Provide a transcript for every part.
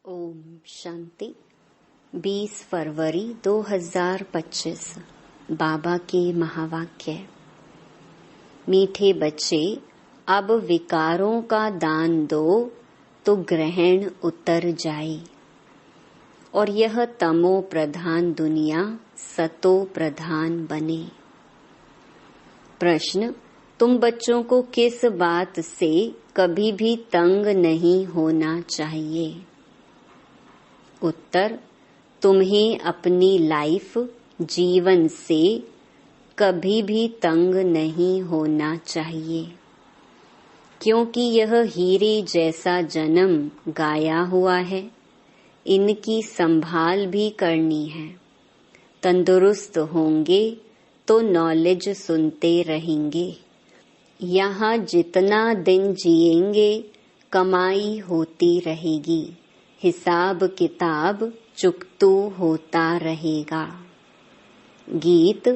ओम शांति। 20 फरवरी 2025 बाबा के महावाक्य। मीठे बच्चे, अब विकारों का दान दो तो ग्रहण उतर जाए और यह तमो प्रधान दुनिया सतो प्रधान बने। प्रश्न: तुम बच्चों को किस बात से कभी भी तंग नहीं होना चाहिए? उत्तर: तुम्हें अपनी लाइफ जीवन से कभी भी तंग नहीं होना चाहिए, क्योंकि यह हीरे जैसा जन्म गाया हुआ है। इनकी संभाल भी करनी है। तंदुरुस्त होंगे तो नॉलेज सुनते रहेंगे। यहाँ जितना दिन जिएंगे कमाई होती रहेगी, हिसाब किताब चुकतू होता रहेगा। गीत।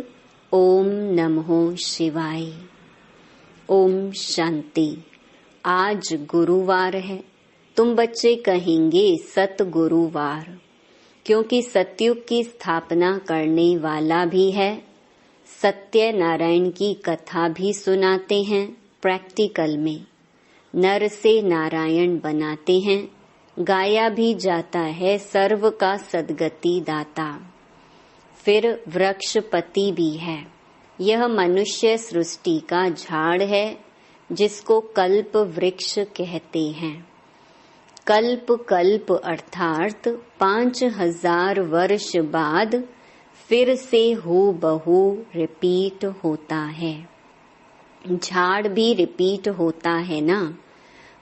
ओम नमो शिवाय। ओम शांति। आज गुरुवार है। तुम बच्चे कहेंगे सत गुरुवार, क्योंकि सतयुग की स्थापना करने वाला भी है। सत्य नारायण की कथा भी सुनाते हैं। प्रैक्टिकल में नर से नारायण बनाते हैं। गाया भी जाता है सर्व का सद्गति दाता। फिर वृक्षपति भी है। यह मनुष्य सृष्टि का झाड़ है, जिसको कल्प वृक्ष कहते हैं। कल्प कल्प अर्थात 5000 वर्ष बाद फिर से हूबहू रिपीट होता है। झाड़ भी रिपीट होता है ना।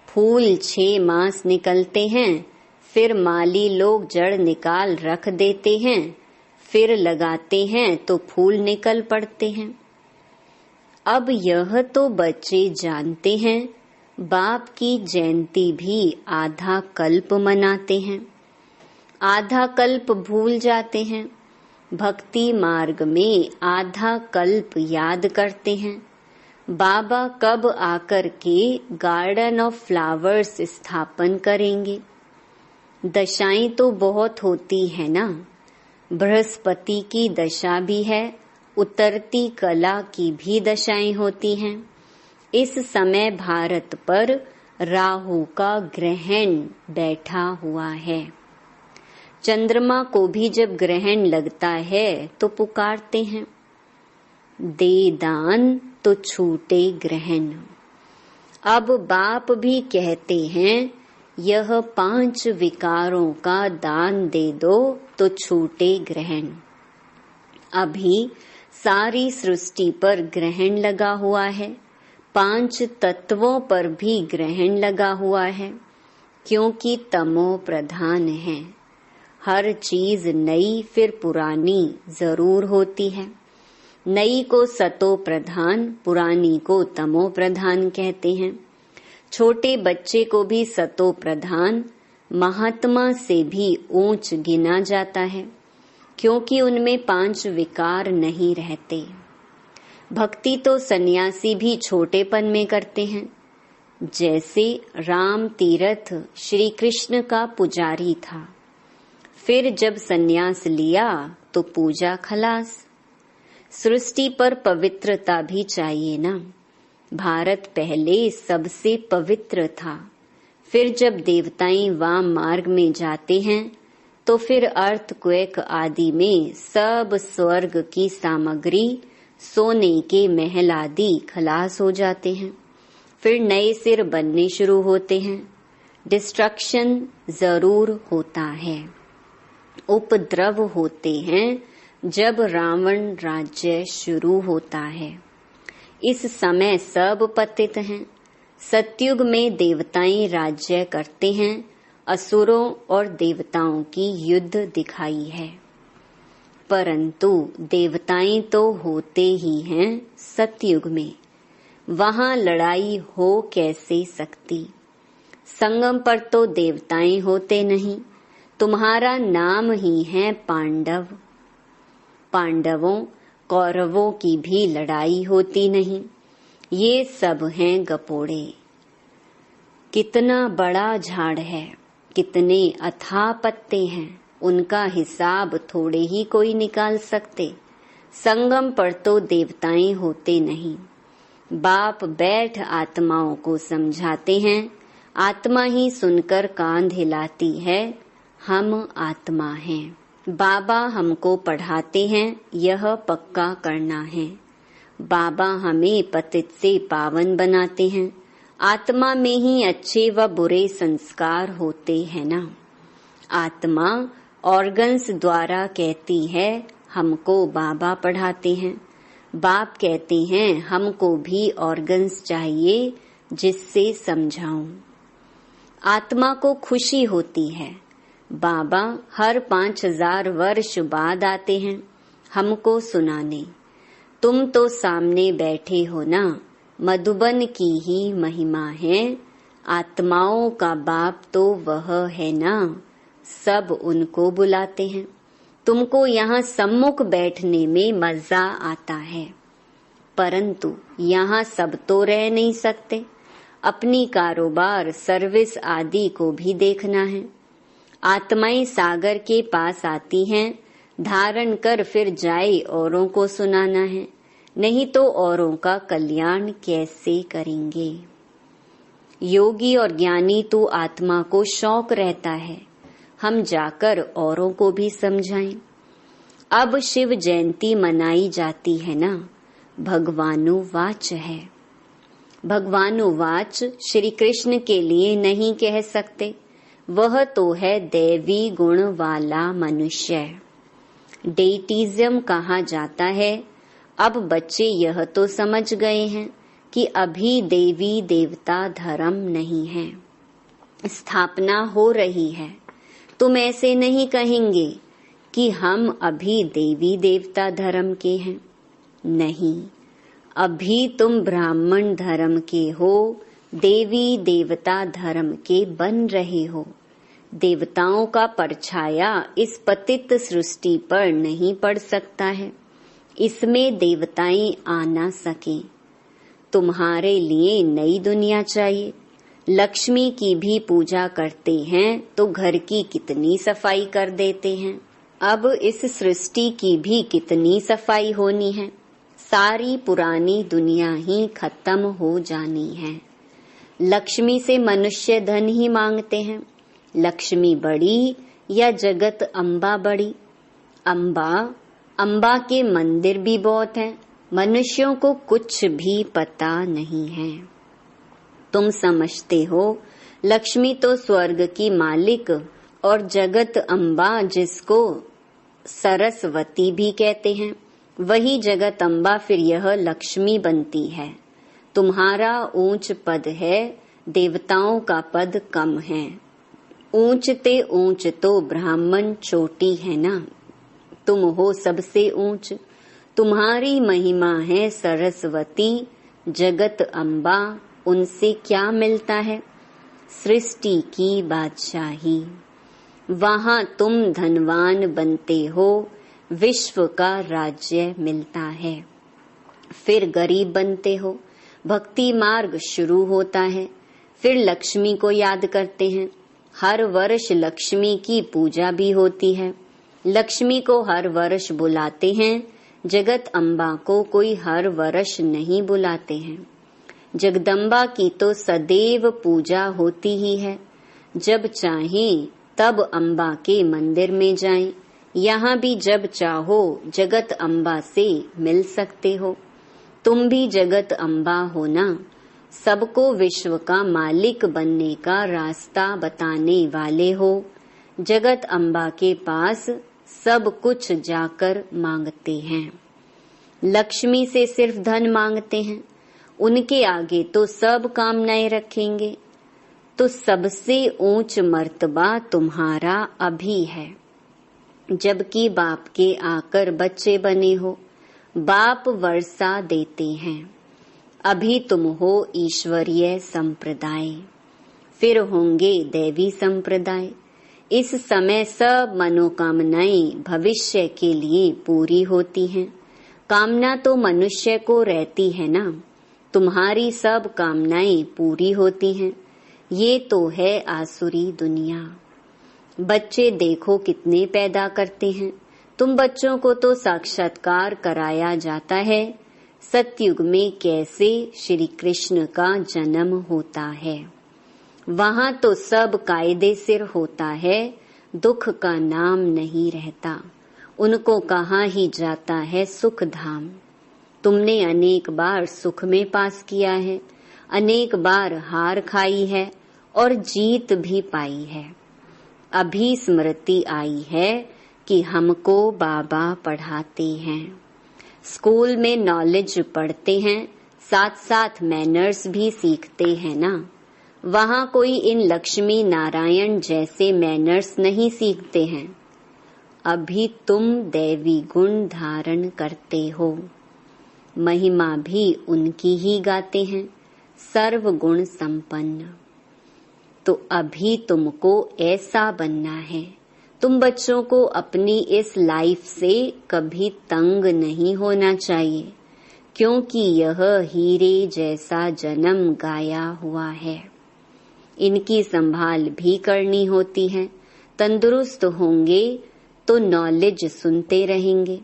फूल 6 मास निकलते हैं, फिर माली लोग जड़ निकाल रख देते हैं, फिर लगाते हैं तो फूल निकल पड़ते हैं। अब यह तो बच्चे जानते हैं, बाप की जयंती भी आधा कल्प मनाते हैं, आधा कल्प भूल जाते हैं। भक्ति मार्ग में आधा कल्प याद करते हैं। बाबा कब आकर के गार्डन ऑफ फ्लावर्स स्थापन करेंगे? दशाएं तो बहुत होती है ना। बृहस्पति की दशा भी है, उतरती कला की भी दशाएं होती हैं। इस समय भारत पर राहु का ग्रहण बैठा हुआ है। चंद्रमा को भी जब ग्रहण लगता है तो पुकारते हैं, दे दान तो छूटे ग्रहण। अब बाप भी कहते हैं, यह 5 विकारों का दान दे दो तो छूटे ग्रहण। अभी सारी सृष्टि पर ग्रहण लगा हुआ है। 5 तत्वों पर भी ग्रहण लगा हुआ है, क्योंकि तमो प्रधान है। हर चीज नई फिर पुरानी जरूर होती है। नई को सतो प्रधान, पुरानी को तमो प्रधान कहते हैं। छोटे बच्चे को भी सतो प्रधान, महात्मा से भी ऊंच गिना जाता है, क्योंकि उनमें 5 विकार नहीं रहते। भक्ति तो सन्यासी भी छोटेपन में करते हैं। जैसे राम तीर्थ श्री कृष्ण का पुजारी था, फिर जब सन्यास लिया तो पूजा खलास। सृष्टि पर पवित्रता भी चाहिए ना। भारत पहले सबसे पवित्र था, फिर जब देवताएं वाम मार्ग में जाते हैं तो फिर अर्थक्वेक आदि में सब स्वर्ग की सामग्री, सोने के महल आदि खलास हो जाते हैं। फिर नए सिर बनने शुरू होते हैं। डिस्ट्रक्शन जरूर होता है। उपद्रव होते हैं जब रावण राज्य शुरू होता है। इस समय सब पतित हैं। सतयुग में देवताएं राज्य करते हैं। असुरों और देवताओं की युद्ध दिखाई है, परंतु देवताएं तो होते ही हैं सतयुग में। वहां लड़ाई हो कैसे सकती? संगम पर तो देवताएं होते नहीं। तुम्हारा नाम ही है पांडव। पांडवों कौरवों की भी लड़ाई होती नहीं। ये सब हैं गपोड़े। कितना बड़ा झाड़ है, कितने अथाह पत्ते हैं, उनका हिसाब थोड़े ही कोई निकाल सकते। संगम पर तो देवताएं होते नहीं। बाप बैठ आत्माओं को समझाते हैं, आत्मा ही सुनकर कान हिलाती है, हम आत्मा हैं। बाबा हमको पढ़ाते हैं, यह पक्का करना है। बाबा हमें पतित से पावन बनाते हैं। आत्मा में ही अच्छे व बुरे संस्कार होते हैं ना। आत्मा ऑर्गन्स द्वारा कहती है, हमको बाबा पढ़ाते हैं। बाप कहते हैं, हमको भी ऑर्गन्स चाहिए जिससे समझाऊं। आत्मा को खुशी होती है। बाबा हर 5000 वर्ष बाद आते हैं हमको सुनाने। तुम तो सामने बैठे हो ना, मधुबन की ही महिमा है। आत्माओं का बाप तो वह है ना, सब उनको बुलाते हैं। तुमको यहाँ सम्मुख बैठने में मजा आता है, परंतु यहाँ सब तो रह नहीं सकते। अपनी कारोबार, सर्विस आदि को भी देखना है। आत्माएं सागर के पास आती हैं, धारण कर फिर जाए औरों को सुनाना है, नहीं तो औरों का कल्याण कैसे करेंगे। योगी और ज्ञानी तो आत्मा को शौक रहता है, हम जाकर औरों को भी समझाएं। अब शिव जयंती मनाई जाती है ना, भगवानुवाच है। भगवानुवाच श्री कृष्ण के लिए नहीं कह सकते, वह तो है दैवी गुण वाला मनुष्य। डेटिज्म कहा जाता है। अब बच्चे यह तो समझ गए हैं कि अभी देवी देवता धर्म नहीं है, स्थापना हो रही है। तुम ऐसे नहीं कहेंगे कि हम अभी देवी देवता धर्म के हैं। नहीं, अभी तुम ब्राह्मण धर्म के हो, देवी देवता धर्म के बन रहे हो। देवताओं का परछाया इस पतित सृष्टि पर नहीं पड़ सकता है, इसमें देवताएं आ ना सके। तुम्हारे लिए नई दुनिया चाहिए। लक्ष्मी की भी पूजा करते हैं तो घर की कितनी सफाई कर देते हैं। अब इस सृष्टि की भी कितनी सफाई होनी है। सारी पुरानी दुनिया ही खत्म हो जानी है। लक्ष्मी से मनुष्य धन ही मांगते हैं। लक्ष्मी बड़ी या जगत अम्बा बड़ी? अम्बा के मंदिर भी बहुत हैं, मनुष्यों को कुछ भी पता नहीं है। तुम समझते हो लक्ष्मी तो स्वर्ग की मालिक और जगत अम्बा, जिसको सरस्वती भी कहते हैं, वही जगत अम्बा फिर यह लक्ष्मी बनती है। तुम्हारा ऊंच पद है, देवताओं का पद कम है। ऊंचते ऊंच तो ब्राह्मण चोटी है ना, तुम हो सबसे ऊंच। तुम्हारी महिमा है सरस्वती, जगत अम्बा, उनसे क्या मिलता है? सृष्टि की बादशाही। वहां तुम धनवान बनते हो, विश्व का राज्य मिलता है। फिर गरीब बनते हो, भक्ति मार्ग शुरू होता है। फिर लक्ष्मी को याद करते हैं। हर वर्ष लक्ष्मी की पूजा भी होती है। लक्ष्मी को हर वर्ष बुलाते हैं, जगत अम्बा को कोई हर वर्ष नहीं बुलाते हैं। जगदम्बा की तो सदैव पूजा होती ही है। जब चाहें तब अम्बा के मंदिर में जाएं। यहाँ भी जब चाहो जगत अम्बा से मिल सकते हो। तुम भी जगत अम्बा हो ना, सबको विश्व का मालिक बनने का रास्ता बताने वाले हो। जगत अम्बा के पास सब कुछ जाकर मांगते हैं। लक्ष्मी से सिर्फ धन मांगते हैं, उनके आगे तो सब कामनाएं रखेंगे। तो सबसे ऊंच मर्तबा तुम्हारा अभी है, जबकि बाप के आकर बच्चे बने हो। बाप वर्षा देते हैं। अभी तुम हो ईश्वरीय संप्रदाय, फिर होंगे दैवी संप्रदाय। इस समय सब मनोकामनाएं भविष्य के लिए पूरी होती हैं। कामना तो मनुष्य को रहती है ना, तुम्हारी सब कामनाएं पूरी होती हैं। ये तो है आसुरी दुनिया। बच्चे देखो कितने पैदा करते हैं। तुम बच्चों को तो साक्षात्कार कराया जाता है सतयुग में कैसे श्री कृष्ण का जन्म होता है। वहाँ तो सब कायदे सिर होता है, दुख का नाम नहीं रहता। उनको कहाँ ही जाता है सुख धाम। तुमने अनेक बार सुख में पास किया है, अनेक बार हार खाई है और जीत भी पाई है। अभी स्मृति आई है कि हमको बाबा पढ़ाते हैं। स्कूल में नॉलेज पढ़ते हैं, साथ साथ मैनर्स भी सीखते हैं ना। वहाँ कोई इन लक्ष्मी नारायण जैसे मैनर्स नहीं सीखते हैं। अभी तुम दैवी गुण धारण करते हो, महिमा भी उनकी ही गाते हैं, सर्व गुण संपन्न। तो अभी तुमको ऐसा बनना है। तुम बच्चों को अपनी इस लाइफ से कभी तंग नहीं होना चाहिए, क्योंकि यह हीरे जैसा जन्म गाया हुआ है। इनकी संभाल भी करनी होती है। तंदुरुस्त होंगे तो नॉलेज सुनते रहेंगे,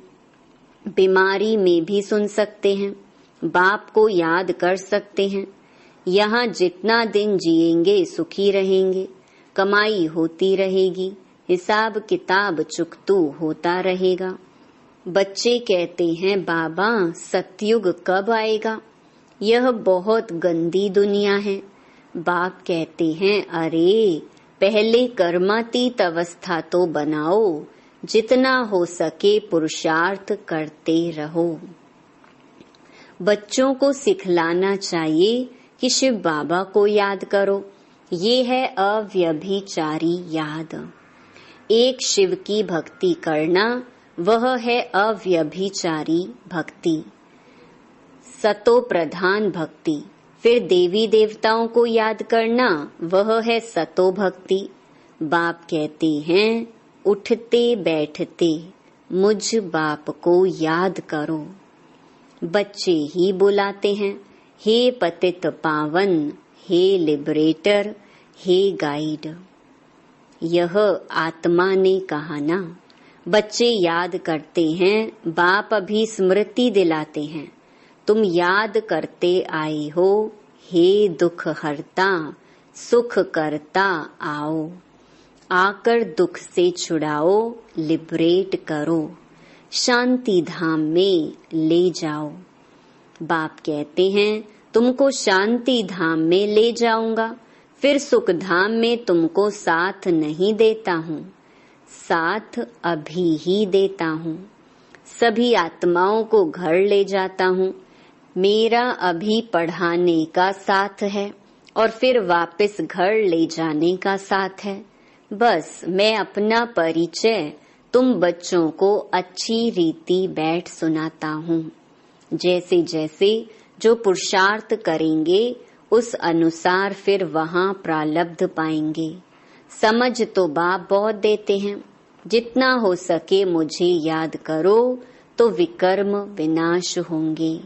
बीमारी में भी सुन सकते हैं, बाप को याद कर सकते हैं। यहाँ जितना दिन जिएंगे सुखी रहेंगे, कमाई होती रहेगी, हिसाब किताब चुकतू होता रहेगा। बच्चे कहते हैं बाबा सतयुग कब आएगा, यह बहुत गंदी दुनिया है। बाप कहते हैं अरे पहले कर्मातीत अवस्था तो बनाओ, जितना हो सके पुरुषार्थ करते रहो। बच्चों को सिखलाना चाहिए कि शिव बाबा को याद करो। ये है अव्यभिचारी याद। एक शिव की भक्ति करना वह है अव्यभिचारी भक्ति, सतो प्रधान भक्ति। फिर देवी देवताओं को याद करना वह है सतो भक्ति। बाप कहते हैं उठते बैठते मुझ बाप को याद करो। बच्चे ही बुलाते हैं हे पतित पावन, हे लिबरेटर, हे गाइड। यह आत्मा ने कहा ना। बच्चे याद करते हैं, बाप अभी स्मृति दिलाते हैं। तुम याद करते आए हो हे दुख हरता, सुख करता आओ। आकर दुख से छुड़ाओ, लिबरेट करो, शांति धाम में ले जाओ। बाप कहते हैं तुमको शांति धाम में ले जाऊंगा, फिर सुख धाम में तुमको साथ नहीं देता हूँ, साथ अभी ही देता हूँ। सभी आत्माओं को घर ले जाता हूँ। मेरा अभी पढ़ाने का साथ है और फिर वापस घर ले जाने का साथ है। बस मैं अपना परिचय तुम बच्चों को अच्छी रीति बैठ सुनाता हूँ। जैसे जैसे जो पुरुषार्थ करेंगे उस अनुसार फिर वहाँ प्रालब्ध पाएंगे। समझ तो बाप बहुत देते हैं। जितना हो सके मुझे याद करो तो विकर्म विनाश होंगे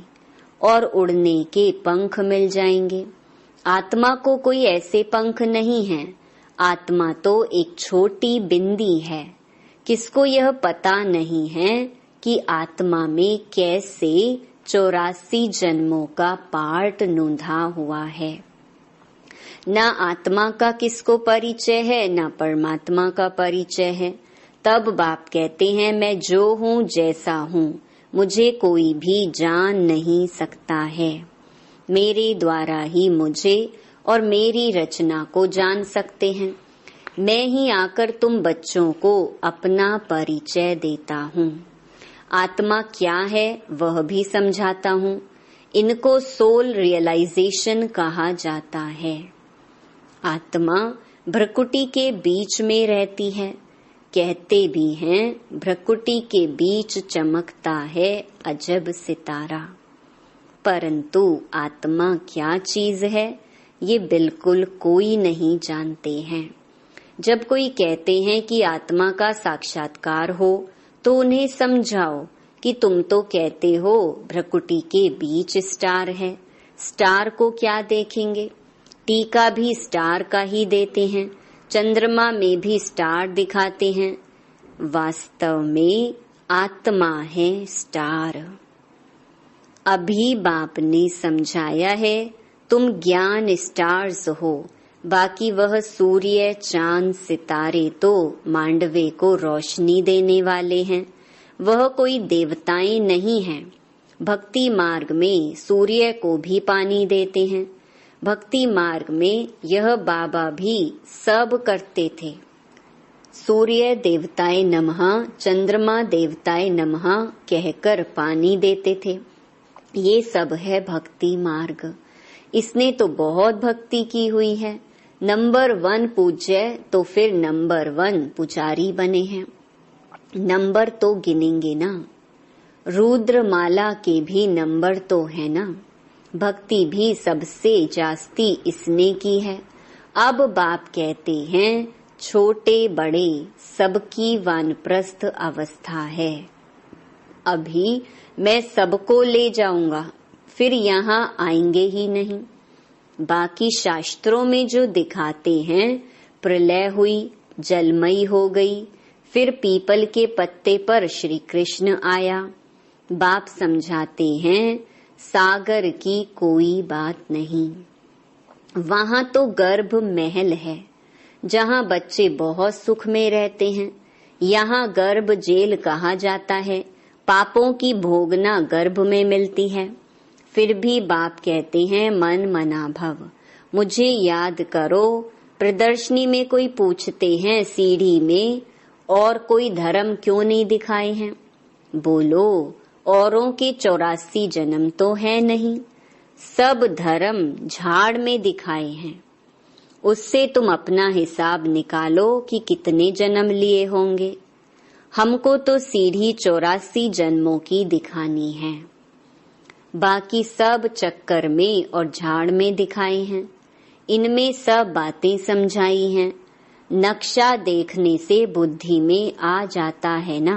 और उड़ने के पंख मिल जाएंगे। आत्मा को कोई ऐसे पंख नहीं है। आत्मा तो एक छोटी बिंदी है। किसको यह पता नहीं है कि आत्मा में कैसे 84 जन्मों का पार्ट नूंधा हुआ है। न आत्मा का किसको परिचय है, न परमात्मा का परिचय है। तब बाप कहते हैं मैं जो हूँ जैसा हूँ, मुझे कोई भी जान नहीं सकता है। मेरे द्वारा ही मुझे और मेरी रचना को जान सकते हैं। मैं ही आकर तुम बच्चों को अपना परिचय देता हूँ। आत्मा क्या है वह भी समझाता हूँ। इनको सोल रियलाइजेशन कहा जाता है। आत्मा भ्रकुटी के बीच में रहती है। कहते भी हैं भ्रकुटी के बीच चमकता है अजब सितारा। परंतु आत्मा क्या चीज है ये बिल्कुल कोई नहीं जानते हैं। जब कोई कहते हैं कि आत्मा का साक्षात्कार हो तो उन्हें समझाओ कि तुम तो कहते हो भ्रकुटी के बीच स्टार है, स्टार को क्या देखेंगे। टीका भी स्टार का ही देते हैं। चंद्रमा में भी स्टार दिखाते हैं, वास्तव में आत्मा है स्टार। अभी बाप ने समझाया है, तुम ज्ञान स्टार्स हो, बाकी वह सूर्य चांद सितारे तो मांडवे को रोशनी देने वाले हैं, वह कोई देवताएं नहीं हैं। भक्ति मार्ग में सूर्य को भी पानी देते हैं। भक्ति मार्ग में यह बाबा भी सब करते थे। सूर्य देवताए नमः, चंद्रमा देवताए नमः कहकर पानी देते थे। ये सब है भक्ति मार्ग। इसने तो बहुत भक्ति की हुई है। नंबर 1 पूज्य तो फिर नंबर 1 पुजारी बने हैं। नंबर तो गिनेंगे ना, रुद्रमाला के भी नंबर तो है ना। भक्ति भी सबसे जास्ती इसने की है। अब बाप कहते हैं, छोटे बड़े सबकी वानप्रस्थ अवस्था है। अभी मैं सबको ले जाऊंगा, फिर यहाँ आएंगे ही नहीं। बाकी शास्त्रों में जो दिखाते हैं, प्रलय हुई, जलमयी हो गई, फिर पीपल के पत्ते पर श्री कृष्ण आया। बाप समझाते हैं, सागर की कोई बात नहीं। वहां तो गर्भ महल है, जहां बच्चे बहुत सुख में रहते हैं। यहाँ गर्भ जेल कहा जाता है, पापों की भोगना गर्भ में मिलती है। फिर भी बाप कहते हैं, मन मना भव, मुझे याद करो। प्रदर्शनी में कोई पूछते हैं, सीढ़ी में और कोई धर्म क्यों नहीं दिखाए हैं? बोलो, औरों के 84 जन्म तो है नहीं, सब धर्म झाड़ में दिखाए हैं। उससे तुम अपना हिसाब निकालो कि कितने जन्म लिए होंगे। हमको तो सीढ़ी 84 जन्मों की दिखानी है। बाकी सब चक्कर में और झाड़ में दिखाए हैं। इनमें सब बातें समझाई हैं। नक्शा देखने से बुद्धि में आ जाता है ना,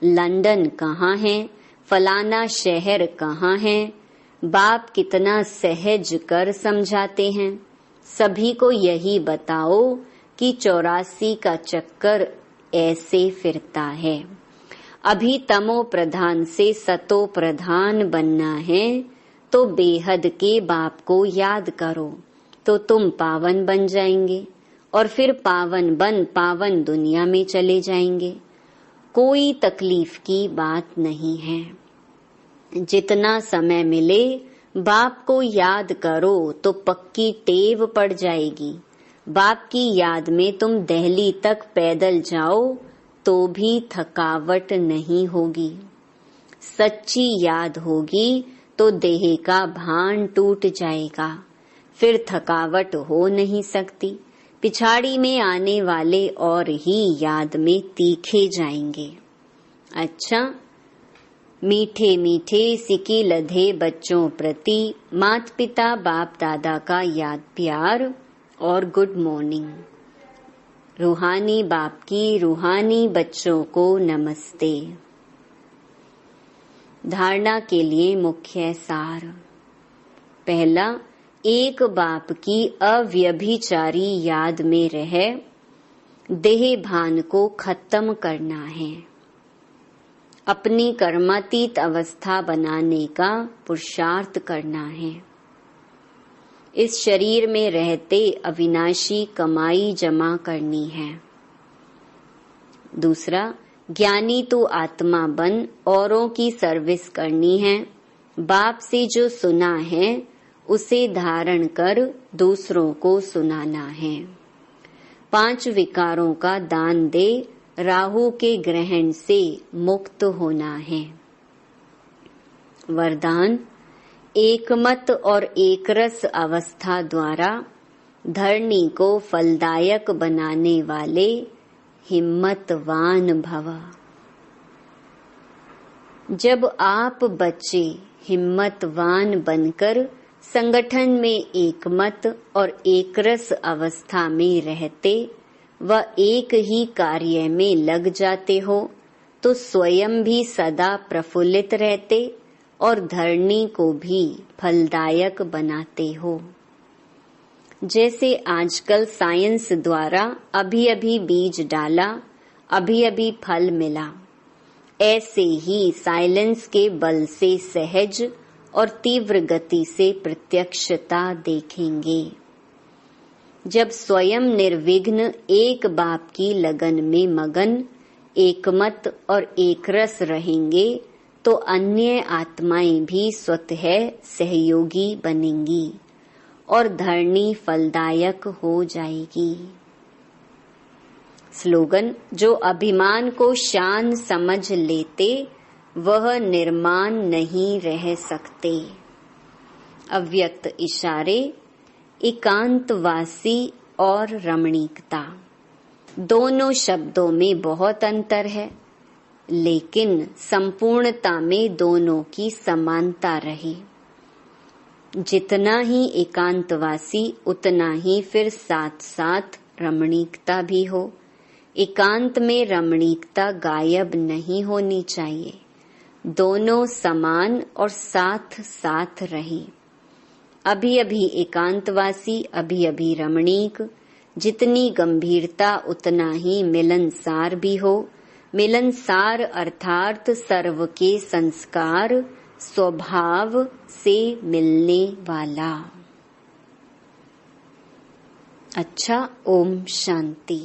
लंदन कहाँ है, फलाना शहर कहाँ है। बाप कितना सहज कर समझाते हैं। सभी को यही बताओ कि 84 का चक्कर ऐसे फिरता है। अभी तमो प्रधान से सतो प्रधान बनना है, तो बेहद के बाप को याद करो, तो तुम पावन बन जाएंगे और फिर पावन बन पावन दुनिया में चले जाएंगे। कोई तकलीफ की बात नहीं है। जितना समय मिले बाप को याद करो तो पक्की टेव पड़ जाएगी। बाप की याद में तुम दिल्ली तक पैदल जाओ तो भी थकावट नहीं होगी। सच्ची याद होगी तो देह का भान टूट जाएगा, फिर थकावट हो नहीं सकती। पिछाड़ी में आने वाले और ही याद में तीखे जाएंगे। अच्छा, मीठे मीठे सिकी लधे बच्चों प्रति माता पिता बाप दादा का याद प्यार और गुड मॉर्निंग। रूहानी बाप की रूहानी बच्चों को नमस्ते। धारणा के लिए मुख्य सार। पहला, एक बाप की अव्यभिचारी याद में रह देह भान को खत्म करना है। अपनी कर्मातीत अवस्था बनाने का पुरुषार्थ करना है। इस शरीर में रहते अविनाशी कमाई जमा करनी है। दूसरा, ज्ञानी तो आत्मा बन औरों की सर्विस करनी है। बाप से जो सुना है उसे धारण कर दूसरों को सुनाना है। 5 विकारों का दान दे राहु के ग्रहण से मुक्त होना है। वरदान, एकमत और एकरस अवस्था द्वारा धरणी को फलदायक बनाने वाले हिम्मतवान भव। जब आप बच्चे हिम्मतवान बनकर संगठन में एकमत और एकरस अवस्था में रहते व एक ही कार्य में लग जाते हो तो स्वयं भी सदा प्रफुल्लित रहते और धरणी को भी फलदायक बनाते हो। जैसे आजकल साइंस द्वारा अभी अभी बीज डाला, अभी अभी फल मिला, ऐसे ही साइलेंस के बल से सहज और तीव्र गति से प्रत्यक्षता देखेंगे। जब स्वयं निर्विघ्न एक बाप की लगन में मगन, एकमत और एकरस रहेंगे तो अन्य आत्माएं भी स्वतः सहयोगी बनेंगी और धरनी फलदायक हो जाएगी। स्लोगन: जो अभिमान को शान समझ लेते वह निर्माण नहीं रह सकते। अव्यक्त इशारे: एकांतवासी और रमणीकता, दोनों शब्दों में बहुत अंतर है, लेकिन संपूर्णता में दोनों की समानता रही। जितना ही एकांतवासी उतना ही फिर साथ साथ रमणीकता भी हो। एकांत में रमणीकता गायब नहीं होनी चाहिए, दोनों समान और साथ साथ रहे। अभी अभी एकांतवासी, अभी अभी रमणीक, जितनी गंभीरता उतना ही मिलनसार भी हो। मिलनसार अर्थात सर्व के संस्कार स्वभाव से मिलने वाला। अच्छा, ओम शांति।